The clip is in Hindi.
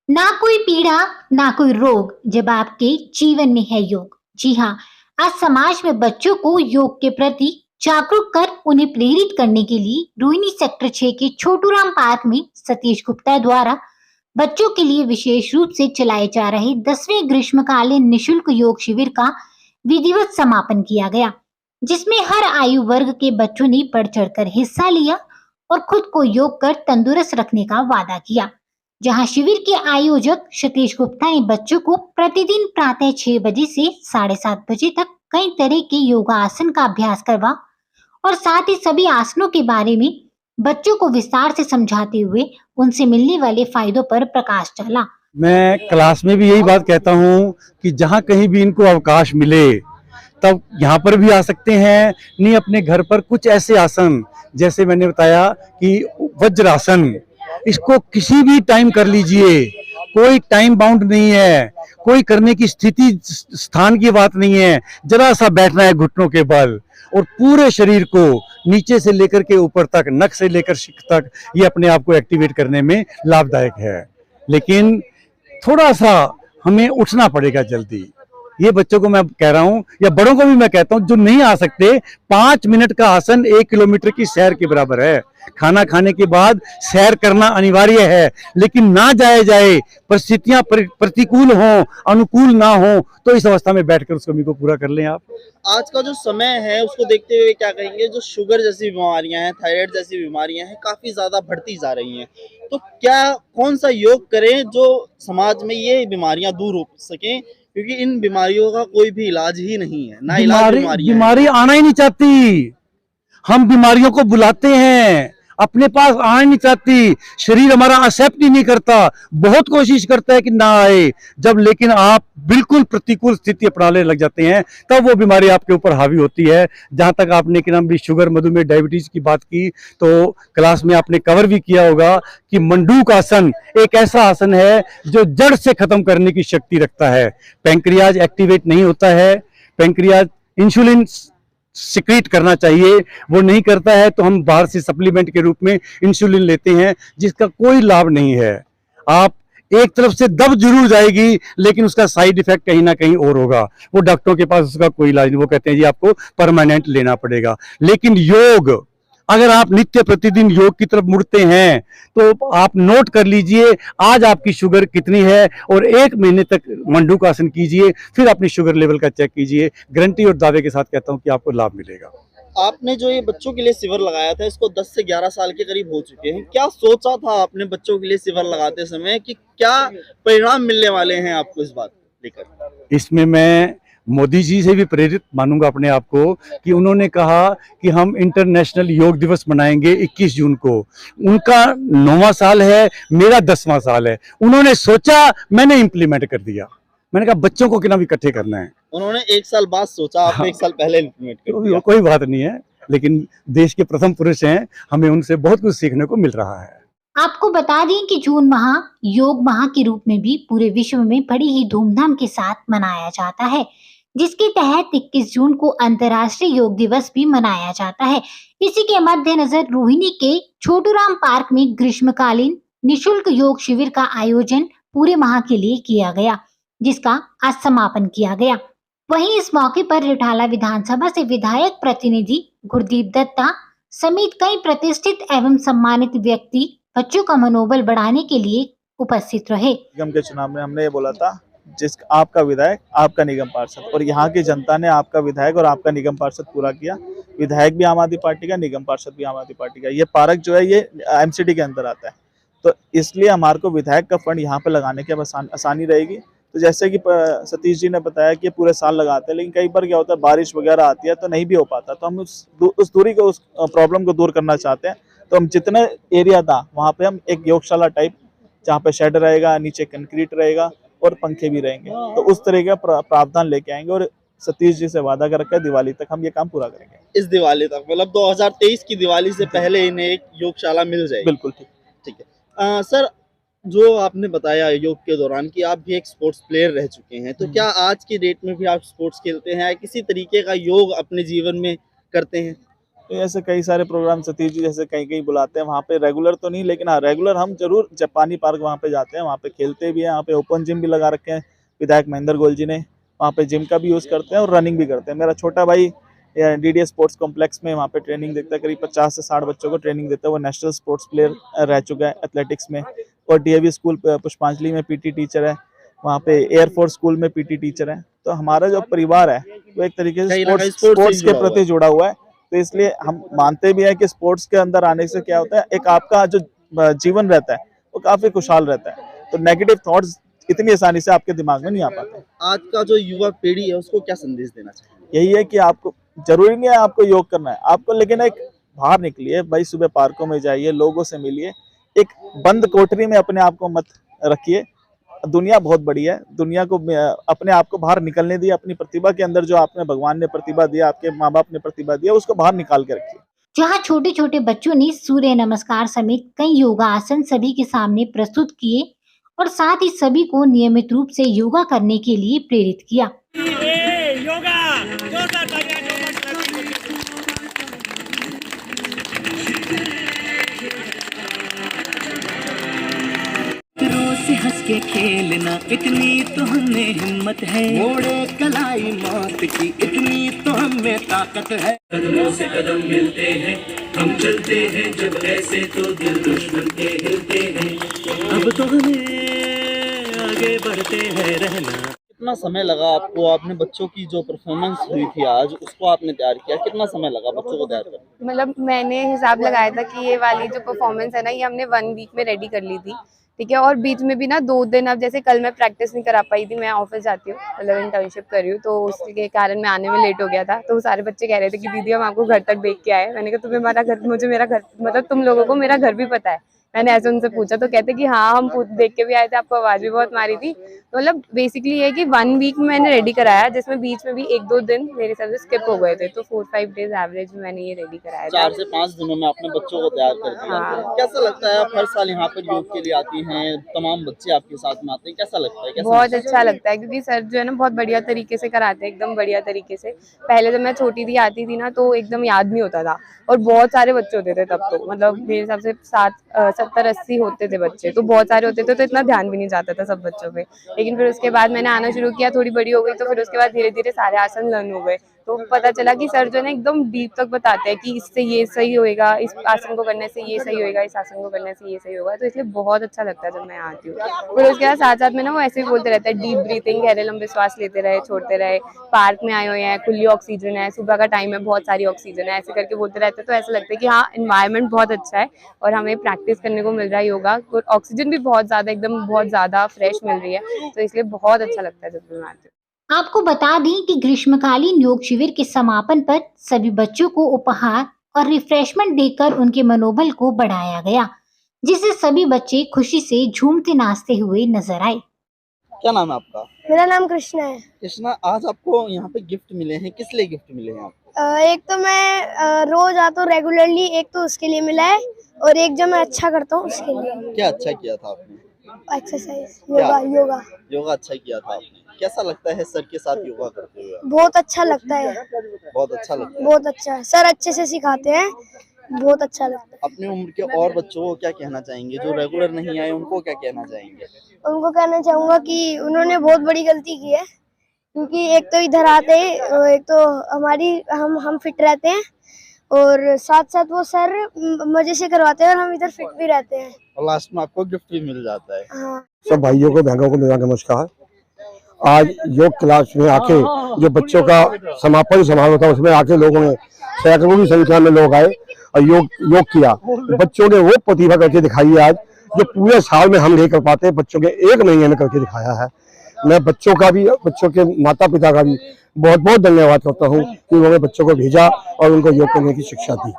ना कोई पीड़ा, ना कोई रोग, जब आपके जीवन में है योग। जी हाँ, आज समाज में बच्चों को योग के प्रति जागरूक कर उन्हें प्रेरित करने के लिए रोहिणी सेक्टर 6 के छोटूराम पार्क में सतीश गुप्ता द्वारा बच्चों के लिए विशेष रूप से चलाए जा रहे 10वें ग्रीष्मकालीन निशुल्क योग शिविर का विधिवत समापन किया गया, जिसमें हर आयु वर्ग के बच्चों ने बढ़ चढ़कर हिस्सा लिया और खुद को योग कर तंदुरुस्त रखने का वादा किया। जहां शिविर के आयोजक सतीश गुप्ता ने बच्चों को प्रतिदिन प्रातः 6 बजे से 7:30 बजे तक कई तरह के योगासन का अभ्यास करवा और साथ ही सभी आसनों के बारे में बच्चों को विस्तार से समझाते हुए उनसे मिलने वाले फायदों पर प्रकाश डाला। मैं क्लास में भी यही बात कहता हूँ कि जहाँ कहीं भी इनको अवकाश मिले तब यहाँ पर भी आ सकते हैं, नहीं अपने घर पर कुछ ऐसे आसन जैसे मैंने बताया कि वज्रासन, इसको किसी भी टाइम कर लीजिए, कोई टाइम बाउंड नहीं है, कोई करने की स्थिति स्थान की बात नहीं है, जरा सा बैठना है घुटनों के बल और पूरे शरीर को नीचे से लेकर के ऊपर तक, नख से लेकर शिख तक, ये अपने आप को एक्टिवेट करने में लाभदायक है। लेकिन थोड़ा सा हमें उठना पड़ेगा जल्दी। ये बच्चों को मैं कह रहा हूँ या बड़ों को भी मैं कहता हूँ जो नहीं आ सकते, 5 मिनट का आसन 1 किलोमीटर की सैर के बराबर है। खाना खाने के बाद सैर करना अनिवार्य है, लेकिन ना जाए परिस्थितियां प्रतिकूल हो, अनुकूल ना हो, तो इस अवस्था में बैठकर उस कमी को पूरा कर लें आप। आज का जो समय है उसको देखते हुए क्या कहेंगे, जो शुगर जैसी बीमारियां हैं, थायराइड जैसी बीमारियां हैं, काफी ज्यादा बढ़ती जा रही हैं, तो क्या कौन सा योग करें जो समाज में ये बीमारियां दूर हो सकें, क्योंकि इन बीमारियों का कोई भी इलाज ही नहीं है, ना इलाज बीमारी आना ही नहीं चाहती, हम बीमारियों को बुलाते हैं, अपने पास आना नहीं चाहती, शरीर हमारा एक्सेप्ट ही नहीं करता, बहुत कोशिश करता है कि ना आए। जब लेकिन आप बिल्कुल प्रतिकूल स्थिति अपनाने लग जाते हैं तब वो बीमारी आपके ऊपर हावी होती है। जहां तक आपने कि नाम भी शुगर, मधुमेह, डायबिटीज की बात की, तो क्लास में आपने कवर भी किया होगा कि मंडूक आसन एक ऐसा आसन है जो जड़ से खत्म करने की शक्ति रखता है। पैंक्रियाज एक्टिवेट नहीं होता है, पैंक्रियाज इंसुलिन सिक्रीट करना चाहिए, वो नहीं करता है तो हम बाहर से सप्लीमेंट के रूप में इंसुलिन लेते हैं, जिसका कोई लाभ नहीं है। आप एक तरफ से दब जरूर जाएगी, लेकिन उसका साइड इफेक्ट कहीं ना कहीं और होगा, वो डॉक्टरों के पास उसका कोई इलाज नहीं, वो कहते हैं जी आपको परमानेंट लेना पड़ेगा। लेकिन योग, अगर आप नित्य प्रतिदिन योग की तरफ मुड़ते हैं तो आप नोट कर लीजिए आज आपकी शुगर कितनी है और 1 महीने तक मंडूक आसन कीजिए, फिर अपनी शुगर लेवल का चेक कीजिए। गारंटी और दावे के साथ कहता हूं कि आपको लाभ मिलेगा। आपने जो ये बच्चों के लिए शिविर लगाया था, इसको 10 से 11 साल के करीब हो चुके हैं, क्या सोचा था आपने बच्चों के लिए शिविर लगाते समय कि क्या परिणाम मिलने वाले हैं आपको इस बात लेकर? इसमें मैं मोदी जी से भी प्रेरित मानूंगा अपने आप को कि उन्होंने कहा कि हम इंटरनेशनल योग दिवस मनाएंगे 21 जून को। उनका 9वां साल है, मेरा 10वां साल है। उन्होंने सोचा, मैंने इंप्लीमेंट कर दिया। मैंने कहा बच्चों को कितना इकट्ठे करना है। उन्होंने 1 साल बाद सोचा, आपने 1 साल पहले इंप्लीमेंट कर दिया। कोई बात नहीं है, लेकिन देश के प्रथम पुरुष हैं, हमें उनसे बहुत कुछ सीखने को मिल रहा है। आपको बता दें कि जून माह योग माह के रूप में भी पूरे विश्व में बड़ी ही धूमधाम के साथ मनाया जाता है, जिसके तहत 21 जून को अंतर्राष्ट्रीय योग दिवस भी मनाया जाता है। इसी के मद्देनजर रोहिणी के छोटूराम पार्क में ग्रीष्मकालीन निशुल्क योग शिविर का आयोजन पूरे माह के लिए किया गया, जिसका आज समापन किया गया। वहीं इस मौके पर रिठाला विधानसभा से विधायक प्रतिनिधि गुरदीप दत्ता समेत कई प्रतिष्ठित एवं सम्मानित व्यक्ति बच्चों का मनोबल बढ़ाने के लिए उपस्थित रहे। निगम के चुनाव में हमने ये बोला था, जिस आपका विधायक आपका निगम पार्षद, और यहाँ की जनता ने आपका विधायक और आपका निगम पार्षद पूरा किया। विधायक भी आम आदमी पार्टी का, निगम पार्षद भी आम आदमी पार्टी का। ये पार्क जो है ये एमसीडी के अंदर आता है, तो इसलिए हमारे को विधायक का फंड यहाँ पे लगाने की अब आसानी रहेगी। तो जैसे कि सतीश जी ने बताया कि पूरे साल लगाते हैं, लेकिन कई बार क्या होता है बारिश वगैरह आती है तो नहीं भी हो पाता, तो हम उस दूरी को, उस प्रॉब्लम को दूर करना चाहते हैं। तो हम जितना एरिया था वहाँ पे हम एक योगशाला टाइप, जहाँ पे शेड रहेगा, नीचे कंक्रीट रहेगा और पंखे भी रहेंगे, तो उस तरह का प्रावधान लेके आएंगे और सतीश जी से वादा कर रखा है दिवाली तक हम ये काम पूरा करेंगे। इस दिवाली तक, मतलब 2023 की दिवाली से पहले इन्हें एक योगशाला मिल जाएगी? बिल्कुल ठीक है। सर, जो आपने बताया योग के दौरान कि आप भी एक स्पोर्ट्स प्लेयर रह चुके हैं, तो क्या आज की डेट में भी आप स्पोर्ट्स खेलते हैं या किसी तरीके का योग अपने जीवन में करते हैं? तो ऐसे कई सारे प्रोग्राम सतीश जी जैसे कहीं कहीं बुलाते हैं, वहाँ पे रेगुलर तो नहीं, लेकिन हाँ रेगुलर हम जरूर जापानी पार्क वहाँ पे जाते हैं, वहाँ पे खेलते भी हैं। वहाँ पे ओपन जिम भी लगा रखे हैं विधायक महेंद्र गोयल जी ने, वहाँ पे जिम का भी यूज़ करते हैं और रनिंग भी करते हैं। मेरा छोटा भाई DDS स्पोर्ट्स कॉम्प्लेक्स में वहाँ पे ट्रेनिंग देता है, करीब 50 से 60 बच्चों को ट्रेनिंग देता है। वो नेशनल स्पोर्ट्स प्लेयर रह चुका है एथलेटिक्स में, और DAV स्कूल पुष्पांजलि में PT टीचर है, वहाँ पे एयरफोर्स स्कूल में PT टीचर है। तो हमारा जो परिवार है वो एक तरीके से कहीं ना कहीं स्पोर्ट्स से के जुड़ा हुआ प्रति है। जुड़ा हुआ है। तो इसलिए हम मानते भी हैं कि स्पोर्ट्स के अंदर आने से क्या होता है, एक आपका जो जीवन रहता है वो काफी खुशहाल रहता है। तो नेगेटिव थॉट्स इतनी आसानी से आपके दिमाग में नहीं आ पाते। आज का जो युवा पीढ़ी है उसको क्या संदेश देना चाहिए? यही है कि आपको जरूरी नहीं है आपको योग करना है आपको, लेकिन एक बाहर निकलिए भाई, सुबह पार्कों में जाइए, लोगों से मिलिए, एक बंद कोठरी में अपने आप को मत रखिए। दुनिया बहुत बड़ी है, दुनिया को अपने आप को बाहर निकलने दिए, अपनी प्रतिभा के अंदर जो आपने भगवान ने प्रतिभा दिया, आपके माँ बाप ने प्रतिभा दिया, उसको बाहर निकाल के रखिए। जहां छोटे छोटे बच्चों ने सूर्य नमस्कार समेत कई योगा आसन सभी के सामने प्रस्तुत किए और साथ ही सभी को नियमित रूप से योगा करने के लिए प्रेरित किया। से हंस के खेलना, इतनी तो हमें हिम्मत है, मोड़े कलाई मौत की, इतनी तो हमें ताकत है। कदमों से कदम मिलते हैं, हम चलते हैं जब ऐसे, तो दिल दुश्मन के हिलते हैं। अब तो हमें आगे बढ़ते हैं रहना। कितना समय लगा आपको? आपने बच्चों की जो परफॉर्मेंस हुई थी आज, उसको आपने तैयार किया, कितना समय लगा बच्चों को तैयार करने? मतलब मैंने हिसाब लगाया था कि ये वाली जो परफॉर्मेंस है ना, ये हमने 1 वीक में रेडी कर ली थी, ठीक है। और बीच में भी ना 2 दिन, अब जैसे कल मैं प्रैक्टिस नहीं करा पाई थी, मैं ऑफिस जाती हूँ, मतलब इंटर्नशिप कर रही हूँ, तो उसके कारण मैं आने में लेट हो गया था। तो सारे बच्चे कह रहे थे कि दीदी हम आपको घर तक देख के आए। मैंने कहा तुम्हें हमारा घर, मुझे मेरा घर, मतलब तुम लोगों को मेरा घर भी पता है। मैंने ऐसे उनसे पूछा तो कहते कि हाँ हम देख के भी आए थे, आपको आवाज भी बहुत मारी थी। तो मतलब बेसिकली ये है कि 1 वीक में मैंने रेडी कराया, जिसमें बीच में भी 1-2 दिन मेरे हिसाब से स्किप हो गए थे, तो 4-5 डेज एवरेज में मैंने ये रेडी कराया था। 4 से 5 दिनों में आपने बच्चों को तैयार कर दिया। हाँ। कैसा लगता है? आप हर साल यहाँ पर योग के लिए आती हैं, तमाम बच्चे आपके साथ में आते हैं, कैसा लगता है? बहुत अच्छा लगता है, क्योंकि सर जो है ना बहुत बढ़िया तरीके से कराते हैं, एकदम बढ़िया तरीके से। पहले जब मैं छोटी थी आती थी ना, तो एकदम याद नहीं होता था, और बहुत सारे बच्चे होते थे तब, तो मतलब मेरे हिसाब से 70-80 होते थे बच्चे, तो बहुत सारे होते थे, तो इतना ध्यान भी नहीं जाता था सब बच्चों पे। लेकिन फिर उसके बाद मैंने आना शुरू किया, थोड़ी बड़ी हो गई, तो फिर उसके बाद धीरे धीरे सारे आसन लर्न हो गए। तो पता चला कि सर जो है ना एकदम डीप तक बताते हैं कि इससे ये सही होएगा, इस आसन को करने से ये सही होएगा, इस आसन को करने से ये सही होगा। तो इसलिए बहुत अच्छा लगता है जब मैं आती हूँ। फिर उसके बाद साथ साथ में ना वो ऐसे ही बोलते रहते हैं, डीप ब्रीथिंग, गहरे लंबे श्वास लेते रहे, छोड़ते रहे, पार्क में आए हुए हैं, खुली ऑक्सीजन है, सुबह का टाइम है, बहुत सारी ऑक्सीजन है, ऐसे करके बोलते रहते हैं। तो ऐसा लगता है कि हाँ एनवायरनमेंट बहुत अच्छा है और हमें प्रैक्टिस करने को मिल रहा है योगा, और ऑक्सीजन भी बहुत ज्यादा, एकदम बहुत ज्यादा फ्रेश मिल रही है। तो इसलिए बहुत अच्छा लगता है जब मैं आती हूँ। आपको बता दें कि ग्रीष्मकालीन योग शिविर के समापन पर सभी बच्चों को उपहार और रिफ्रेशमेंट देकर उनके मनोबल को बढ़ाया गया, जिससे सभी बच्चे खुशी से झूमते नाचते हुए नजर आए। क्या नाम है आपका? मेरा नाम कृष्णा है। कृष्णा, आज आपको यहाँ पे गिफ्ट मिले हैं, किस लिए गिफ्ट मिले हैं आपको? एक तो मैं रोज आता हूँ रेगुलरली, एक तो उसके लिए मिला है, और एक जो मैं अच्छा करता हूँ उसके लिए। क्या अच्छा किया था आपने? एक्सरसाइज, योगा। योगा अच्छा किया था आपने। कैसा लगता है सर के साथ योगा करते हुए? बहुत अच्छा लगता है। बहुत अच्छा लगता है। बहुत अच्छा है, सर अच्छे से सिखाते हैं, बहुत अच्छा लगता है। अपने उम्र के और बच्चों को क्या कहना चाहेंगे जो रेगुलर नहीं आए, उनको क्या कहना चाहेंगे? उनको कहना चाहूंगा कि उन्होंने बहुत बड़ी गलती की है, क्योंकि एक तो इधर आते हैं, एक तो हम फिट रहते हैं, और साथ साथ वो सर मजे से करवाते हैं, और हम इधर फिट भी रहते हैं, और लास्ट में आपको गिफ्ट भी मिल जाता है। हाँ। सब भाइयों को बहनों को मेरा नमस्कार। आज योग क्लास में आके जो बच्चों का समापन समारोह था, उसमें आके लोगों ने सैकड़ों की संख्या में लोग आए और योग किया। बच्चों ने वो प्रतिभा करके दिखाई है आज, जो पूरे साल में हम नहीं कर पाते, बच्चों के 1 महीने में करके दिखाया है। मैं बच्चों का भी, बच्चों के माता पिता का भी बहुत बहुत धन्यवाद करता हूँ कि उन्होंने बच्चों को भेजा और उनको योग करने की शिक्षा दी।